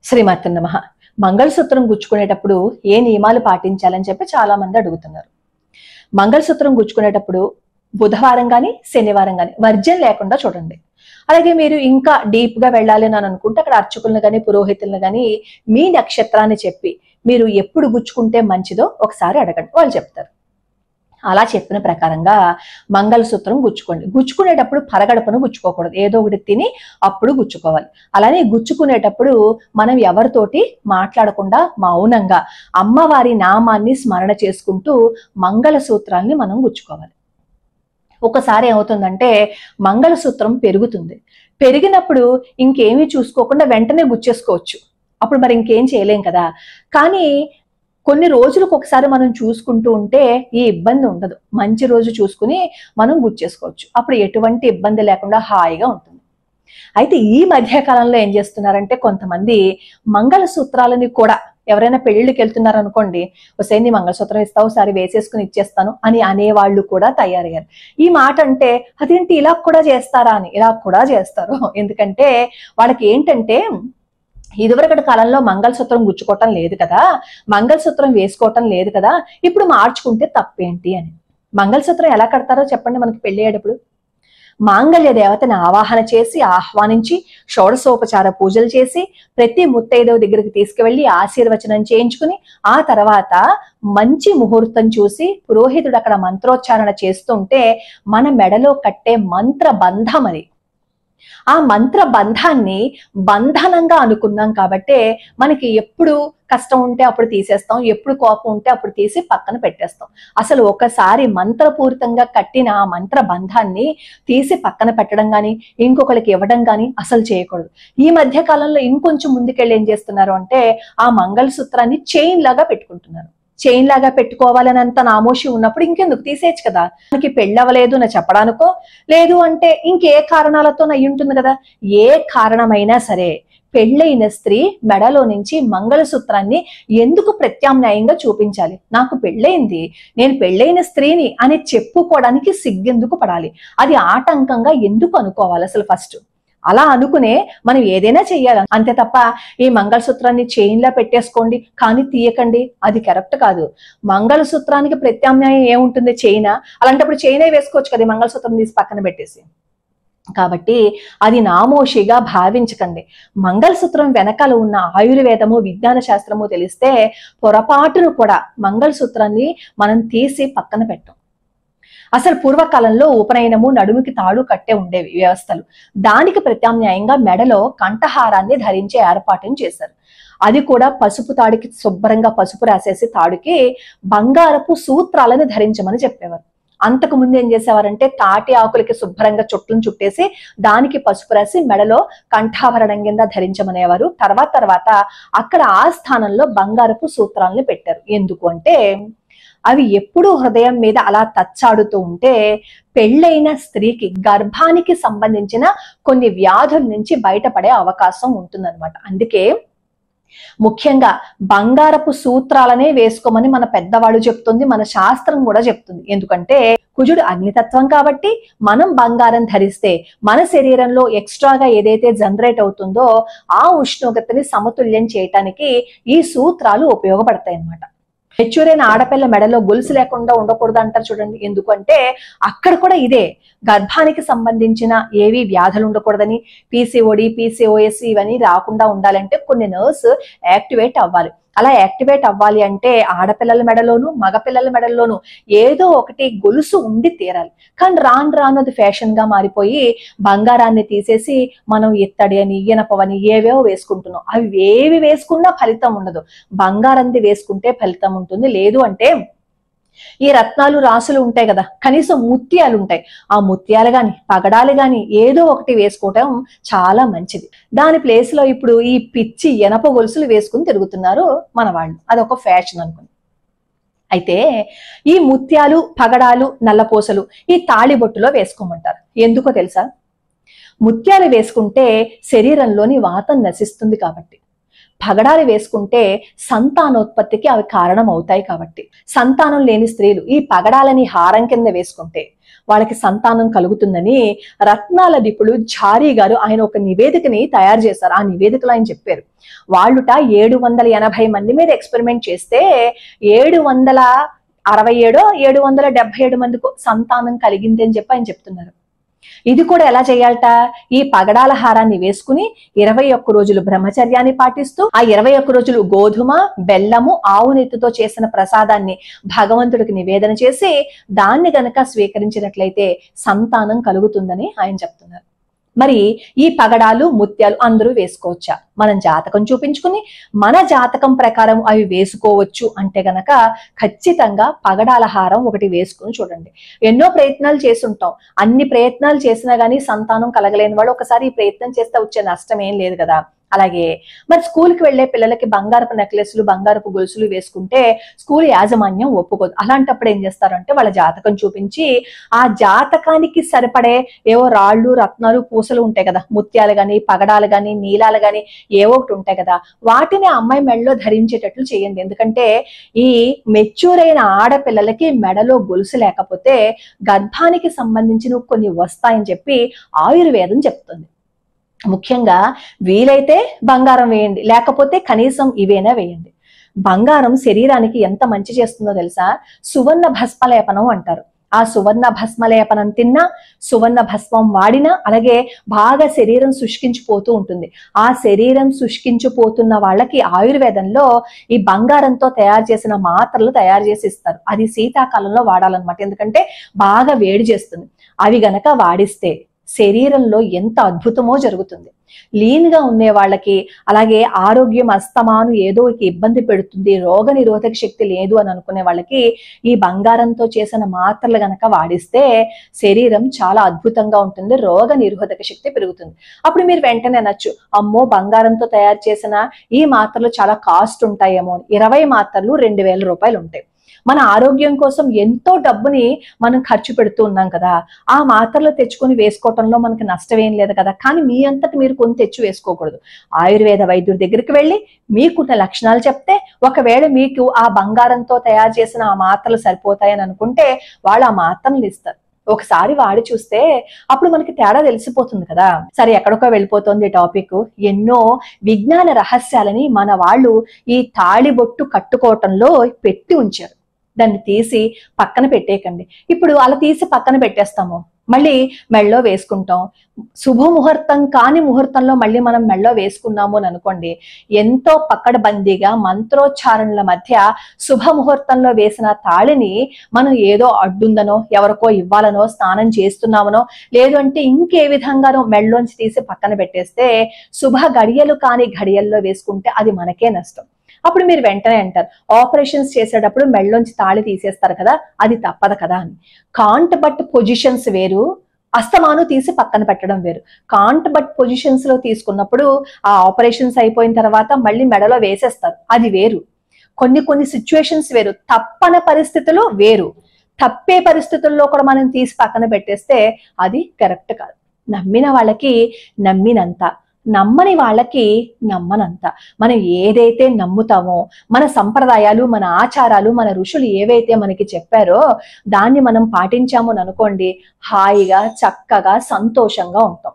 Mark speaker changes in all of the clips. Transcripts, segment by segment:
Speaker 1: శ్రీమాత్రే నమః. మంగళసూత్రం గుచ్చుకునేటప్పుడు ఏ నియమాలు పాటించాలని చెప్పి చాలా మంది అడుగుతున్నారు. మంగళసూత్రం గుచ్చుకునేటప్పుడు బుధవారం కానీ శనివారం కానీ వర్జ్యం లేకుండా చూడండి. అలాగే మీరు ఇంకా డీప్ గా వెళ్ళాలి అని అనుకుంటే అక్కడ అర్చకులను కానీ పురోహితులను కానీ మీ నక్షత్రాన్ని చెప్పి మీరు ఎప్పుడు గుచ్చుకుంటే మంచిదో ఒకసారి అడగండి, వాళ్ళు చెప్తారు. అలా చెప్పిన ప్రకారంగా మంగళసూత్రం గుచ్చుకోండి. గుచ్చుకునేటప్పుడు పరగడపను గుచ్చుకోకూడదు, ఏదో ఒకటి తిని అప్పుడు గుచ్చుకోవాలి. అలానే గుచ్చుకునేటప్పుడు మనం ఎవరితోటి మాట్లాడకుండా మౌనంగా అమ్మవారి నామాన్ని స్మరణ చేసుకుంటూ మంగళసూత్రాన్ని మనం గుచ్చుకోవాలి. ఒకసారి ఏమవుతుందంటే మంగళసూత్రం పెరుగుతుంది. పెరిగినప్పుడు ఇంకేమీ చూసుకోకుండా వెంటనే గుచ్చేసుకోవచ్చు, అప్పుడు మరి ఇంకేం చేయలేం కదా. కానీ కొన్ని రోజులకు ఒకసారి మనం చూసుకుంటూ ఉంటే ఈ ఇబ్బంది ఉండదు. మంచి రోజు చూసుకుని మనం గుచ్చేసుకోవచ్చు, అప్పుడు ఎటువంటి ఇబ్బంది లేకుండా హాయిగా ఉంటుంది. అయితే ఈ మధ్య కాలంలో ఏం చేస్తున్నారంటే కొంతమంది మంగళసూత్రాలని కూడా ఎవరైనా పెళ్లిళ్ళకి వెళ్తున్నారు అనుకోండి, ఒకసారి నీ మంగళసూత్రం ఇస్తావు, ఒకసారి వేసేసుకుని ఇచ్చేస్తాను అని అనేవాళ్ళు కూడా తయారయ్యారు. ఈ మాట అంటే అదేంటి ఇలా కూడా చేస్తారా అని, ఇలా కూడా చేస్తారు. ఎందుకంటే వాళ్ళకి ఏంటంటే ఇదివరకటి కాలంలో మంగళసూత్రం గుచ్చుకోవటం లేదు కదా, మంగళసూత్రం వేసుకోవటం లేదు కదా, ఇప్పుడు మార్చుకుంటే తప్పేంటి అని. మంగళసూత్రం ఎలా కడతారో చెప్పండి. మనకి పెళ్లి అయ్యేటప్పుడు మాంగళ్య దేవతని ఆవాహన చేసి ఆహ్వానించి షోడశోపచార పూజలు చేసి ప్రతి ముత్తైదవ దగ్గరికి తీసుకువెళ్లి ఆశీర్వచనం చేయించుకుని ఆ తర్వాత మంచి ముహూర్తం చూసి పురోహితుడు అక్కడ మంత్రోచ్చారణ చేస్తుంటే మన మెడలో కట్టే మంత్ర బంధం అది. ఆ మంత్ర బంధాన్ని బంధనంగా అనుకున్నాం కాబట్టే మనకి ఎప్పుడు కష్టం ఉంటే అప్పుడు తీసేస్తాం, ఎప్పుడు కోపం ఉంటే అప్పుడు తీసి పక్కన పెట్టేస్తాం. అసలు ఒకసారి మంత్రపూరితంగా కట్టిన ఆ మంత్ర బంధాన్ని తీసి పక్కన పెట్టడం కానీ ఇంకొకరికి ఇవ్వడం కానీ అసలు చేయకూడదు. ఈ మధ్య కాలంలో ఇంకొంచెం ముందుకెళ్ళి ఏం చేస్తున్నారు అంటే ఆ మంగళసూత్రాన్ని చైన్ లాగా పెట్టుకుంటున్నారు. చైన్ లాగా పెట్టుకోవాలని అంత నామోషి ఉన్నప్పుడు ఇంకెందుకు తీసేయచ్చు కదా. మనకి పెళ్ళవలేదు అని చెప్పడానికో లేదు అంటే ఇంకే కారణాలతో అయి ఉంటుంది కదా. ఏ కారణమైనా సరే పెళ్ళైన స్త్రీ మెడలో నుంచి మంగళసూత్రాన్ని ఎందుకు ప్రత్యామ్నాయంగా చూపించాలి? నాకు పెళ్ళైంది, నేను పెళ్ళైన స్త్రీని అని చెప్పుకోవడానికి సిగ్గెందుకు పడాలి? అది ఆటంకంగా ఎందుకు అనుకోవాలి అసలు? ఫస్ట్ అలా అనుకునే మనం ఏదైనా చెయ్యాలి, అంతే తప్ప ఈ మంగళసూత్రాన్ని చైన్లా పెట్టేసుకోండి కానీ తీయకండి, అది కరెక్ట్ కాదు. మంగళసూత్రానికి ప్రత్యామ్నాయం ఏముంటుంది? చైనా. అలాంటప్పుడు చైనే వేసుకోవచ్చు కదా, మంగళసూత్రం తీసి పక్కన పెట్టేసి. కాబట్టి అది నామోషిగా భావించకండి. మంగళసూత్రం వెనకాల ఉన్న ఆయుర్వేదము విజ్ఞాన శాస్త్రము తెలిస్తే పొరపాటును కూడా మంగళసూత్రాన్ని మనం తీసి పక్కన పెట్టం. అసలు పూర్వకాలంలో ఉపనయనము నడుముకి తాడు కట్టే ఉండేవి వ్యవస్థలు. దానికి ప్రత్యామ్నాయంగా మెడలో కంఠహారాన్ని ధరించే ఏర్పాటును చేశారు. అది కూడా పసుపు తాడుకి శుభ్రంగా పసుపు రాసేసి తాడుకి బంగారపు సూత్రాలను ధరించమని చెప్పేవారు. అంతకు ముందు ఏం చేసేవారంటే తాటి ఆకులకి శుభ్రంగా చుట్టలను చుట్టేసి దానికి పసుపు రాసి మెడలో కంఠాభరణం కింద ధరించమనేవారు. తర్వాత అక్కడ ఆ స్థానంలో బంగారపు సూత్రాలను పెట్టారు. ఎందుకు అంటే అవి ఎప్పుడూ హృదయం మీద అలా తచ్చాడుతూ ఉంటే పెళ్ళైన స్త్రీకి గర్భానికి సంబంధించిన కొన్ని వ్యాధుల నుంచి బయటపడే అవకాశం ఉంటుందన్నమాట. అందుకే ముఖ్యంగా బంగారపు సూత్రాలనే వేసుకోమని మన పెద్దవాళ్ళు చెప్తుంది, మన శాస్త్రం కూడా చెప్తుంది. ఎందుకంటే కుజుడు అగ్నితత్వం కాబట్టి మనం బంగారం ధరిస్తే మన శరీరంలో ఎక్స్ట్రాగా ఏదైతే జనరేట్ అవుతుందో ఆ ఉష్ణోగ్రతని సమతుల్యం చేయటానికి ఈ సూత్రాలు ఉపయోగపడతాయి అన్నమాట. మెచ్యూరైన ఆడపిల్ల మెడలో గొలుసు లేకుండా ఉండకూడదు అంటారు చూడండి. ఎందుకంటే అక్కడ కూడా ఇదే గర్భానికి సంబంధించిన ఏవి వ్యాధులు ఉండకూడదని, పీసీఓడి పీసీఓఎస్ ఇవన్నీ రాకుండా ఉండాలంటే కొన్ని నర్వ్స్ యాక్టివేట్ అవ్వాలి. అలా యాక్టివేట్ అవ్వాలి అంటే ఆడపిల్లల మెడలోను మగపిల్లల మెడల్లోనూ ఏదో ఒకటి గొలుసు ఉండి తీరాలి. కానీ రాను అది ఫ్యాషన్ గా మారిపోయి బంగారాన్ని తీసేసి మనం ఇత్తడి అని ఇనపవని ఏవేవో వేసుకుంటున్నాం. అవి ఏవి వేసుకున్నా ఫలితం ఉండదు. బంగారంది వేసుకుంటే ఫలితం ఉంటుంది. లేదు అంటే ఈ రత్నాలు రాసులు ఉంటాయి కదా, కనీసం ముత్యాలు ఉంటాయి, ఆ ముత్యాలు గాని పగడాలు గాని ఏదో ఒకటి వేసుకోవటం చాలా మంచిది. దాని ప్లేస్ లో ఇప్పుడు ఈ పిచ్చి ఎనప గొలుసులు వేసుకుని తిరుగుతున్నారు మన వాళ్ళు, అదొక ఫ్యాషన్ అనుకుని. అయితే ఈ ముత్యాలు పగడాలు నల్లపూసలు ఈ తాళిబొట్టులో వేసుకోమంటారు. ఎందుకో తెలుసా? ముత్యాలు వేసుకుంటే శరీరంలోని వాతం నశిస్తుంది కాబట్టి, పగడాలు వేసుకుంటే సంతానోత్పత్తికి అవి కారణం అవుతాయి కాబట్టి. సంతానం లేని స్త్రీలు ఈ పగడాలని హారం కింద వేసుకుంటే వాళ్ళకి సంతానం కలుగుతుందని రత్నాల నిపుణులు ఝారీ గారు ఆయన ఒక నివేదికని తయారు చేశారు. ఆ నివేదికలో ఆయన చెప్పారు, వాళ్ళుట 780 మంది మీద ఎక్స్పెరిమెంట్ చేస్తే 767 777 మందికి సంతానం కలిగింది అని చెప్పి ఆయన చెప్తున్నారు. ఇది కూడా ఎలా చేయాలట, ఈ పగడాల హారాన్ని వేసుకుని 21 రోజులు బ్రహ్మచర్యాన్ని పాటిస్తూ ఆ 21 రోజులు గోధుమ, బెల్లము, ఆవు నెత్తితో చేసిన ప్రసాదాన్ని భగవంతుడికి నివేదన చేసి దాన్ని గనక స్వీకరించినట్లయితే సంతానం కలుగుతుందని ఆయన చెప్తున్నారు. మరి ఈ పగడాలు, ముత్యాలు అందరూ వేసుకోవచ్చా? మనం జాతకం చూపించుకుని మన జాతకం ప్రకారం అవి వేసుకోవచ్చు అంటే గనక ఖచ్చితంగా పగడాల హారం ఒకటి వేసుకుని చూడండి. ఎన్నో ప్రయత్నాలు చేసుంటాం, అన్ని ప్రయత్నాలు చేసినా గానీ సంతానం కలగలేని వాళ్ళు ఒకసారి ఈ ప్రయత్నం చేస్తే వచ్చే నష్టం ఏం లేదు కదా. అలాగే మరి స్కూల్కి వెళ్లే పిల్లలకి బంగారపు నెక్లెస్లు, బంగారపు గొలుసులు వేసుకుంటే స్కూల్ యాజమాన్యం ఒప్పుకోదు. అలాంటప్పుడు ఏం చేస్తారంటే వాళ్ళ జాతకం చూపించి ఆ జాతకానికి సరిపడే ఏవో రాళ్ళు, రత్నాలు, పూసలు ఉంటాయి కదా, ముత్యాలు గాని, పగడాలు గాని, నీలాలు గాని ఏవో ఒకటి ఉంటాయి కదా, వాటిని అమ్మాయి మెడలో ధరించేటట్లు చేయండి. ఎందుకంటే ఈ మెచ్యూర్ అయిన ఆడపిల్లలకి మెడలో గొలుసు లేకపోతే గర్భానికి సంబంధించిన కొన్ని వస్తాయని చెప్పి ఆయుర్వేదం చెప్తుంది. ముఖ్యంగా వీలైతే బంగారం వేయండి, లేకపోతే కనీసం ఇవేనా వేయండి. బంగారం శరీరానికి ఎంత మంచి చేస్తుందో తెలుసా? సువర్ణ భస్మలేపనం అంటారు. ఆ సువర్ణ భస్మలేపనం తిన్నా, సువర్ణ భస్మం వాడినా, అలాగే బాగా శరీరం శుష్కించిపోతూ ఉంటుంది. ఆ శరీరం శుష్కించిపోతున్న వాళ్ళకి ఆయుర్వేదంలో ఈ బంగారంతో తయారు చేసిన మాత్రలు తయారు చేసి ఇస్తారు. అది శీతాకాలంలో వాడాలన్నమాట, ఎందుకంటే బాగా వేడి చేస్తుంది. అవి గనక వాడిస్తే శరీరంలో ఎంత అద్భుతమో జరుగుతుంది. లీన్ గా ఉండే వాళ్ళకి, అలాగే ఆరోగ్యం అస్తమాను ఏదో ఇబ్బంది పెడుతుంది, రోగ నిరోధక శక్తి లేదు అని అనుకునే వాళ్ళకి ఈ బంగారంతో చేసిన మాత్రలు గనక వాడిస్తే శరీరం చాలా అద్భుతంగా ఉంటుంది, రోగ నిరోధక శక్తి పెరుగుతుంది. అప్పుడు మీరు వెంటనే అనొచ్చు, అమ్మో బంగారంతో తయారు చేసిన ఈ మాత్రలు చాలా కాస్ట్ ఉంటాయేమో. 20 మాత్రలు 2000 రూపాయలు ఉంటాయి. మన ఆరోగ్యం కోసం ఎంతో డబ్బుని మనం ఖర్చు పెడుతూ ఉన్నాం కదా, ఆ మాత్రలు తెచ్చుకొని వేసుకోవటంలో మనకి నష్టం ఏం లేదు కదా. కానీ మీ అంతటి మీరు కొన్ని తెచ్చి వేసుకోకూడదు. ఆయుర్వేద వైద్యుడి దగ్గరికి వెళ్ళి మీకున్న లక్షణాలు చెప్తే, ఒకవేళ మీకు ఆ బంగారంతో తయారు చేసిన ఆ మాత్రలు సరిపోతాయని అనుకుంటే వాళ్ళు ఆ మాత్రలు ఇస్తారు. ఒకసారి వాడి చూస్తే అప్పుడు మనకి తేడా తెలిసిపోతుంది కదా. సరే, ఎక్కడికో వెళ్ళిపోతుంది టాపిక్. ఎన్నో విజ్ఞాన రహస్యాలని మన వాళ్ళు ఈ తాళిబొట్టు కట్టుకోవటంలో పెట్టి ఉంచారు. దాన్ని తీసి పక్కన పెట్టేయకండి. ఇప్పుడు అలా తీసి పక్కన పెట్టేస్తాము, మళ్ళీ మెళ్ళో వేసుకుంటాం. శుభముహూర్తం కాని ముహూర్తంలో మళ్ళీ మనం మెళ్ళో వేసుకున్నాము అని అనుకోండి, ఎంతో పకడ్బందీగా మంత్రోచ్చారణల మధ్య శుభముహూర్తంలో వేసిన తాళిని మనం ఏదో అడ్డుందనో, ఎవరికో ఇవ్వాలనో, స్నానం చేస్తున్నామనో, లేదు అంటే ఇంకే విధంగానో మెళ్ళలోంచి తీసి పక్కన పెట్టేస్తే శుభ గడియలు కాని గడియల్లో వేసుకుంటే అది మనకే నష్టం. అప్పుడు మీరు వెంటనే అంటారు, ఆపరేషన్స్ చేసేటప్పుడు మెళ్ళలోంచి తాళి తీసేస్తారు కదా, అది తప్పదు కదా అని. కాంట్ బట్ పొజిషన్స్ వేరు, అస్తమాను తీసి పక్కన పెట్టడం వేరు. కాంట్ బట్ పొజిషన్స్ లో తీసుకున్నప్పుడు ఆ ఆపరేషన్స్ అయిపోయిన తర్వాత మళ్ళీ మెడలో వేసేస్తారు, అది వేరు. కొన్ని సిచ్యువేషన్స్ వేరు, తప్పని పరిస్థితులు వేరు. తప్పే పరిస్థితుల్లో కూడా మనం తీసి పక్కన పెట్టేస్తే అది కరెక్ట్ కాదు. నమ్మిన వాళ్ళకి నమ్మినంత, నమ్మని వాళ్ళకి నమ్మనంత. మనం ఏదైతే నమ్ముతామో, మన సంప్రదాయాలు, మన ఆచారాలు, మన ఋషులు ఏవైతే మనకి చెప్పారో దాన్ని మనం పాటించాము అని అనుకోండి, హాయిగా, చక్కగా, సంతోషంగా ఉంటాం.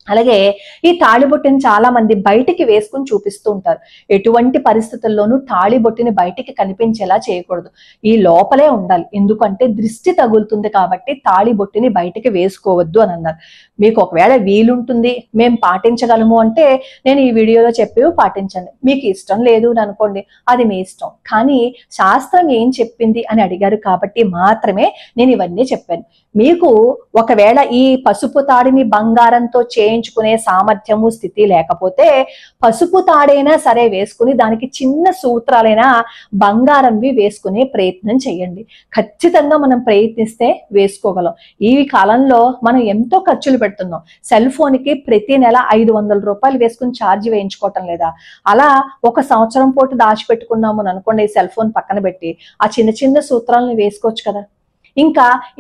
Speaker 1: అలాగే ఈ తాళిబొట్టుని చాలా మంది బయటికి వేసుకుని చూపిస్తూ ఉంటారు. ఎటువంటి పరిస్థితుల్లోనూ తాళిబొట్టుని బయటికి కనిపించేలా చేయకూడదు, ఈ లోపలే ఉండాలి. ఎందుకంటే దృష్టి తగులుతుంది కాబట్టి తాళిబొట్టుని బయటికి వేసుకోవద్దు అని అన్నారు. మీకు ఒకవేళ వీలుంటుంది, మేము పాటించగలము అంటే నేను ఈ వీడియోలో చెప్పేవి పాటించండి. మీకు ఇష్టం లేదు అని అనుకోండి, అది మీ ఇష్టం. కానీ శాస్త్రం ఏం చెప్పింది అని అడిగారు కాబట్టి మాత్రమే నేను ఇవన్నీ చెప్పాను. మీకు ఒకవేళ ఈ పసుపు తాడిని బంగారంతో చేయించుకునే సామర్థ్యము, స్థితి లేకపోతే పసుపు తాడైనా సరే వేసుకుని దానికి చిన్న సూత్రాలైనా బంగారంవి వేసుకునే ప్రయత్నం చేయండి. ఖచ్చితంగా మనం ప్రయత్నిస్తే వేసుకోగలం. ఈ కాలంలో మనం ఎంతో ఖర్చులు పెడుతున్నాం. సెల్ ఫోన్ కి ప్రతి నెల 500 రూపాయలు వేసుకుని ఛార్జ్ వేయించుకోవటం లేదా? అలా ఒక సంవత్సరం పాటు దాచిపెట్టుకున్నాము అని అనుకోండి, ఈ సెల్ ఫోన్ పక్కన పెట్టి ఆ చిన్న చిన్న సూత్రాలను వేసుకోవచ్చు కదా.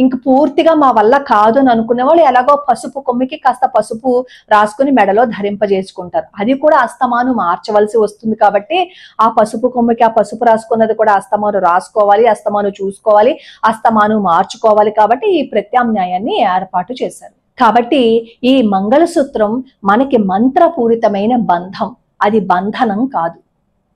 Speaker 1: ఇంక పూర్తిగా మా వల్ల కాదు అని అనుకునే వాళ్ళు ఎలాగో పసుపు కొమ్మికి కాస్త పసుపు రాసుకుని మెడలో ధరింపజేసుకుంటారు. అది కూడా అస్తమాను మార్చవలసి వస్తుంది కాబట్టి ఆ పసుపు కొమ్మికి ఆ పసుపు రాసుకున్నది కూడా అస్తమాను రాసుకోవాలి, అస్తమాను చూసుకోవాలి, అస్తమాను మార్చుకోవాలి. కాబట్టి ఈ ప్రత్యామ్నాయాన్ని ఏర్పాటు చేశారు. కాబట్టి ఈ మంగళసూత్రం మనకి మంత్రపూరితమైన బంధం, అది బంధనం కాదు.